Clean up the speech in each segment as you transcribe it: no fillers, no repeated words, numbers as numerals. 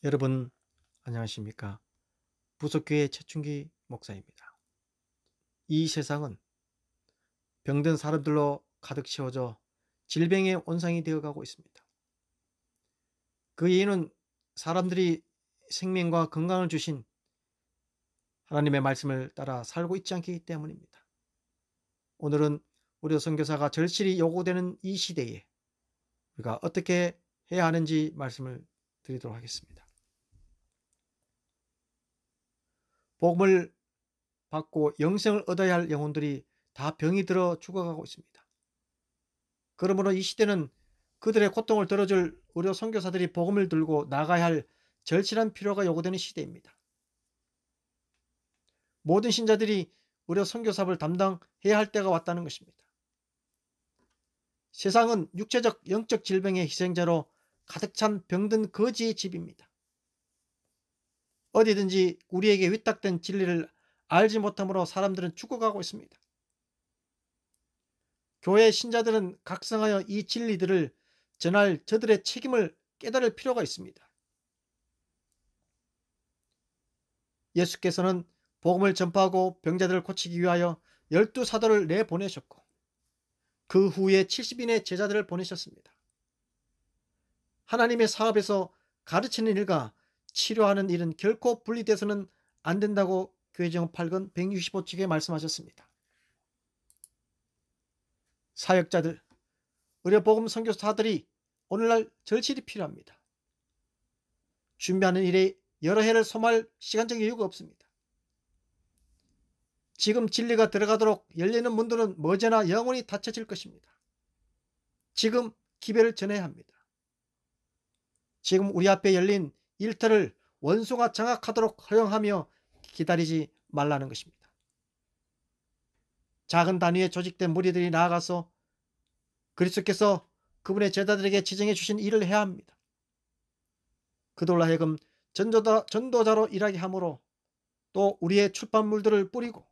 여러분 안녕하십니까? 부속교회 최충기 목사입니다. 이 세상은 병든 사람들로 가득 채워져 질병의 온상이 되어가고 있습니다. 그 이유는 사람들이 생명과 건강을 주신 하나님의 말씀을 따라 살고 있지 않기 때문입니다. 오늘은 우리 선교사가 절실히 요구되는 이 시대에 우리가 어떻게 해야 하는지 말씀을 드리도록 하겠습니다. 복음을 받고 영생을 얻어야 할 영혼들이 다 병이 들어 죽어가고 있습니다. 그러므로 이 시대는 그들의 고통을 들어줄 의료 선교사들이 복음을 들고 나가야 할 절실한 필요가 요구되는 시대입니다. 모든 신자들이 의료 선교사를 담당해야 할 때가 왔다는 것입니다. 세상은 육체적, 영적 질병의 희생자로 가득 찬 병든 거지의 집입니다. 어디든지 우리에게 위탁된 진리를 알지 못함으로 사람들은 죽어가고 있습니다. 교회 신자들은 각성하여 이 진리들을 전할 저들의 책임을 깨달을 필요가 있습니다. 예수께서는 복음을 전파하고 병자들을 고치기 위하여 12사도를 내보내셨고 그 후에 70인의 제자들을 보내셨습니다. 하나님의 사업에서 가르치는 일과 치료하는 일은 결코 분리돼서는 안 된다고 교회정 8권 165쪽에 말씀하셨습니다. 사역자들, 의료복음 선교사들이 오늘날 절실히 필요합니다. 준비하는 일에 여러 해를 소모할 시간적 여유가 없습니다. 지금 진리가 들어가도록 열리는 문들은 머지나 영원히 닫혀질 것입니다. 지금 기회를 전해야 합니다. 지금 우리 앞에 열린 일터를 원수가 장악하도록 허용하며 기다리지 말라는 것입니다. 작은 단위의 조직된 무리들이 나아가서 그리스도께서 그분의 제자들에게 지정해 주신 일을 해야 합니다. 그들로 하여금 전도자로 일하게 하므로 또 우리의 출판물들을 뿌리고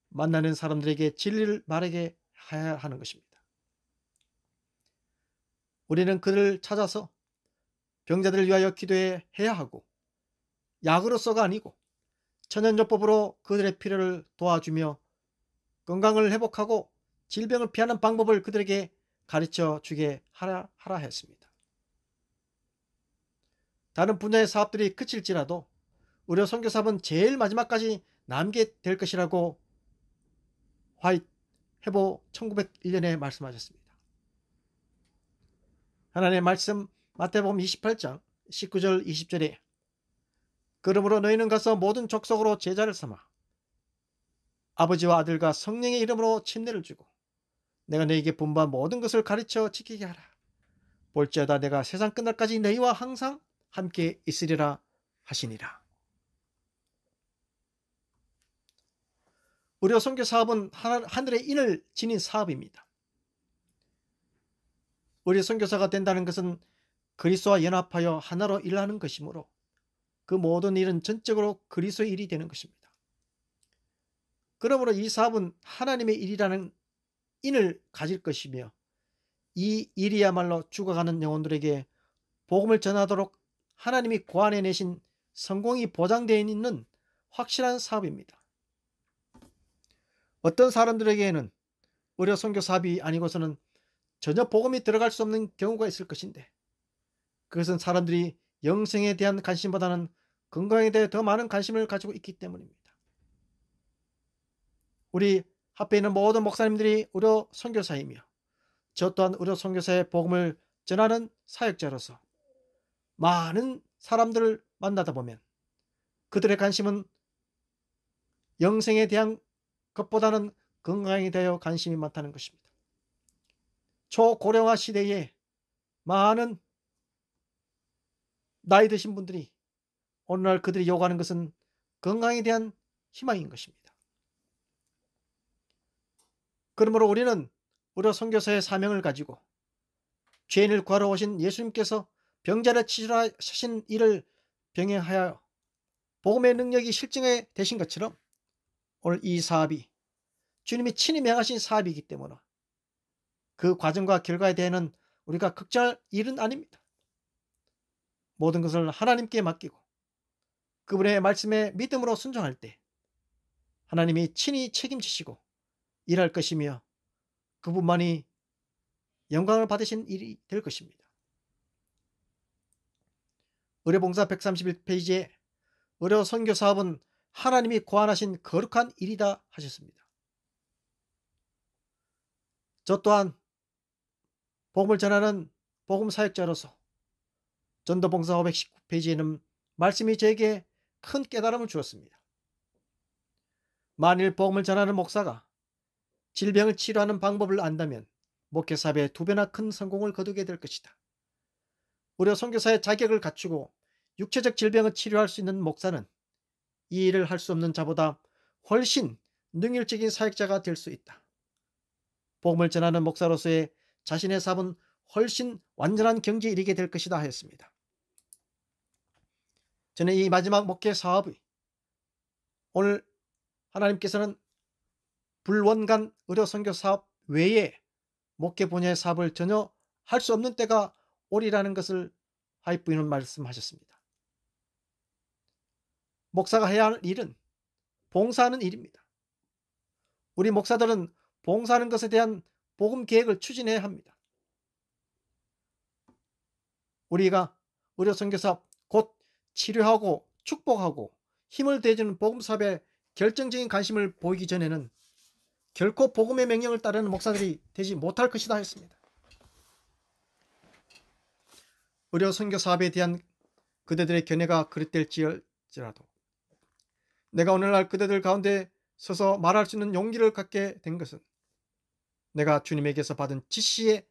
만나는 사람들에게 진리를 말하게 해야 하는 것입니다. 우리는 그들을 찾아서 병자들을 위하여 기도해야 하고 약으로서가 아니고 천연요법으로 그들의 필요를 도와주며 건강을 회복하고 질병을 피하는 방법을 그들에게 가르쳐 주게 하라 했습니다. 다른 분야의 사업들이 그칠지라도 의료 선교사업은 제일 마지막까지 남게 될 것이라고 화이트 해보 1901년에 말씀하셨습니다. 하나님의 말씀 마태복음 28장 19절 20절에 그러므로 너희는 가서 모든 족속으로 제자를 삼아 아버지와 아들과 성령의 이름으로 침례를 주고 내가 너희에게 분부한 모든 것을 가르쳐 지키게 하라. 볼지어다 내가 세상 끝날까지 너희와 항상 함께 있으리라 하시니라. 의료 선교 사업은 하늘의 인을 지닌 사업입니다. 의료 선교사가 된다는 것은 그리스도와 연합하여 하나로 일하는 것이므로 그 모든 일은 전적으로 그리스도의 일이 되는 것입니다. 그러므로 이 사업은 하나님의 일이라는 인을 가질 것이며 이 일이야말로 죽어가는 영혼들에게 복음을 전하도록 하나님이 고안해 내신 성공이 보장되어 있는 확실한 사업입니다. 어떤 사람들에게는 의료 선교 사업이 아니고서는 전혀 복음이 들어갈 수 없는 경우가 있을 것인데 그것은 사람들이 영생에 대한 관심보다는 건강에 대해 더 많은 관심을 가지고 있기 때문입니다. 우리 합에 있는 모든 목사님들이 의료 선교사이며 저 또한 의료 선교사의 복음을 전하는 사역자로서 많은 사람들을 만나다 보면 그들의 관심은 영생에 대한 것보다는 건강에 대하여 관심이 많다는 것입니다. 초고령화 시대에 많은 나이 드신 분들이 오늘날 그들이 요구하는 것은 건강에 대한 희망인 것입니다. 그러므로 우리는 의료 선교사의 사명을 가지고 죄인을 구하러 오신 예수님께서 병자를 치료하신 일을 병행하여 복음의 능력이 실증에 되신 것처럼 오늘 이 사업이 주님이 친히 명하신 사업이기 때문에 그 과정과 결과에 대해서는 우리가 걱정할 일은 아닙니다. 모든 것을 하나님께 맡기고 그분의 말씀에 믿음으로 순종할 때 하나님이 친히 책임지시고 일할 것이며 그분만이 영광을 받으신 일이 될 것입니다. 의료봉사 131페이지에 의료 선교 사업은 하나님이 고안하신 거룩한 일이다 하셨습니다. 저 또한 복음을 전하는 복음 사역자로서 전도봉사 519페이지에는 말씀이 저에게 큰 깨달음을 주었습니다. 만일 복음을 전하는 목사가 질병을 치료하는 방법을 안다면 목회 사업에 2배나 큰 성공을 거두게 될 것이다. 의료 선교사의 자격을 갖추고 육체적 질병을 치료할 수 있는 목사는 이 일을 할 수 없는 자보다 훨씬 능률적인 사역자가 될 수 있다. 복음을 전하는 목사로서의 자신의 사업은 훨씬 완전한 경지에 이르게 될 것이다 하였습니다. 저는 이 마지막 목회 사업이 오늘 하나님께서는 불원간 의료 선교 사업 외에 목회 분야의 사업을 전혀 할 수 없는 때가 오리라는 것을 하이프인은 말씀하셨습니다. 목사가 해야 할 일은 봉사하는 일입니다. 우리 목사들은 봉사하는 것에 대한 복음 계획을 추진해야 합니다. 우리가 의료 선교 사업 곧 치료하고 축복하고 힘을 대주는 복음 사업에 결정적인 관심을 보이기 전에는 결코 복음의 명령을 따르는 목사들이 되지 못할 것이다 했습니다. 의료 선교 사업에 대한 그대들의 견해가 그릇될지라도 내가 오늘날 그대들 가운데 서서 말할 수 있는 용기를 갖게 된 것은 내가 주님에게서 받은 지시의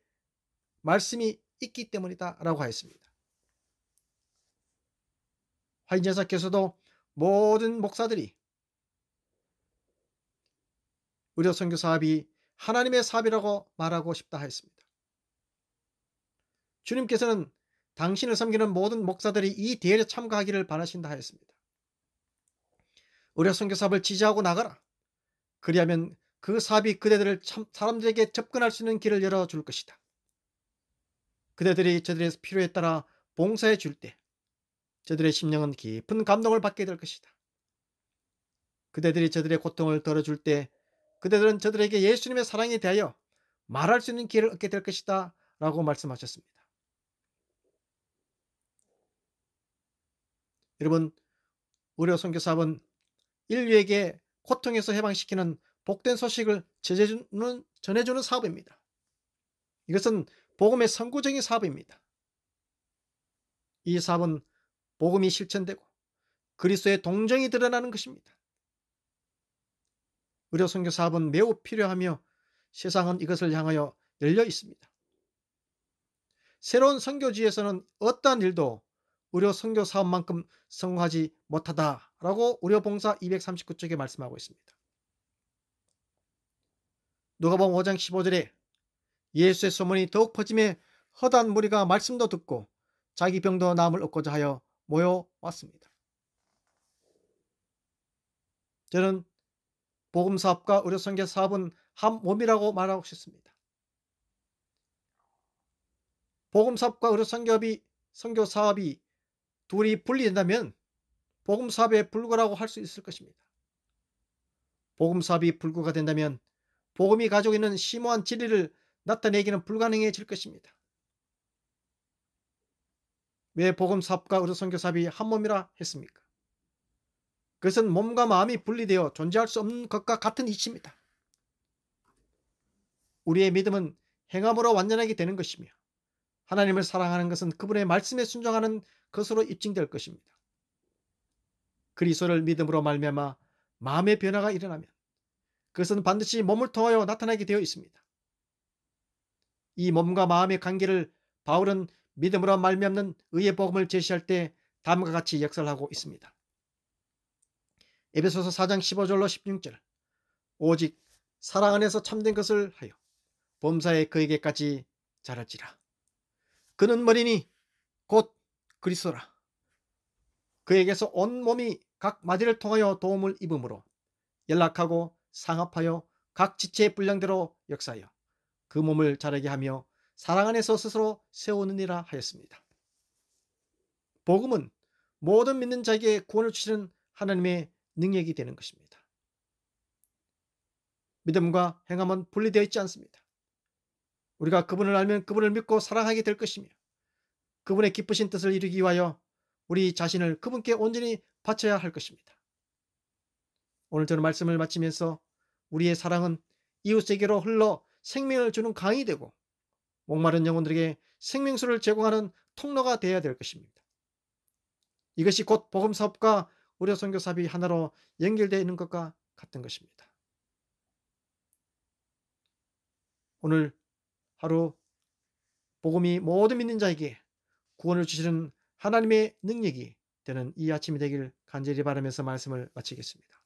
말씀이 있기 때문이다 라고 하였습니다. 화인전사께서도 모든 목사들이 의료 선교 사업이 하나님의 사업이라고 말하고 싶다 하였습니다. 주님께서는 당신을 섬기는 모든 목사들이 이 대회에 참가하기를 바라신다 하였습니다. 의료 선교 사업을 지지하고 나가라. 그리하면 그 사업이 그대들을 사람들에게 접근할 수 있는 길을 열어줄 것이다. 그대들이 저들의 필요에 따라 봉사해 줄 때 저들의 심령은 깊은 감동을 받게 될 것이다. 그대들이 저들의 고통을 덜어줄 때 그대들은 저들에게 예수님의 사랑에 대하여 말할 수 있는 기회를 얻게 될 것이다 라고 말씀하셨습니다. 여러분, 의료 선교 사업은 인류에게 고통에서 해방시키는 복된 소식을 전해주는 사업입니다. 이것은 복음의 선구적인 사업입니다. 이 사업은 복음이 실천되고 그리스도의 동정이 드러나는 것입니다. 의료 선교 사업은 매우 필요하며 세상은 이것을 향하여 열려 있습니다. 새로운 선교지에서는 어떠한 일도 의료 선교 사업만큼 성공하지 못하다라고 의료봉사 239쪽에 말씀하고 있습니다. 누가복음 5장 15절에 예수의 소문이 더욱 퍼지매 허다한 무리가 말씀도 듣고 자기 병도 나음을 얻고자 하여 모여왔습니다. 저는 복음사업과 의료선교 사업은 한 몸이라고 말하고 싶습니다. 복음사업과 의료선교 사업이 둘이 분리된다면 복음사업에 불구라고 할 수 있을 것입니다. 복음사업이 불구가 된다면 복음이 가지고 있는 심오한 진리를 나타내기는 불가능해질 것입니다. 왜 복음사업과 의료선교 사업이 한 몸이라 했습니까? 그것은 몸과 마음이 분리되어 존재할 수 없는 것과 같은 이치입니다. 우리의 믿음은 행함으로 완전하게 되는 것이며 하나님을 사랑하는 것은 그분의 말씀에 순종하는 것으로 입증될 것입니다. 그리스도를 믿음으로 말미암아 마음의 변화가 일어나면 그것은 반드시 몸을 통하여 나타나게 되어 있습니다. 이 몸과 마음의 관계를 바울은 믿음으로 말미암는 의의 복음을 제시할 때 다음과 같이 역설하고 있습니다. 에베소서 4장 15절로 16절 오직 사랑 안에서 참된 것을 하여 범사에 그에게까지 자랄지라. 그는 머리니 곧 그리스도라. 그에게서 온 몸이 각 마디를 통하여 도움을 입음으로 연락하고 상합하여 각 지체의 분량대로 역사하여 그 몸을 자라게 하며 사랑 안에서 스스로 세우느니라 하였습니다. 복음은 모든 믿는 자에게 구원을 주시는 하나님의 능력이 되는 것입니다. 믿음과 행함은 분리되어 있지 않습니다. 우리가 그분을 알면 그분을 믿고 사랑하게 될 것이며 그분의 기쁘신 뜻을 이루기 위하여 우리 자신을 그분께 온전히 바쳐야 할 것입니다. 오늘 저는 말씀을 마치면서 우리의 사랑은 이웃에게로 흘러 생명을 주는 강이 되고 목마른 영혼들에게 생명수를 제공하는 통로가 되어야 될 것입니다. 이것이 곧 복음사업과 의료 선교사업이 하나로 연결되어 있는 것과 같은 것입니다. 오늘 하루 복음이 모든 믿는 자에게 구원을 주시는 하나님의 능력이 되는 이 아침이 되길 간절히 바라면서 말씀을 마치겠습니다.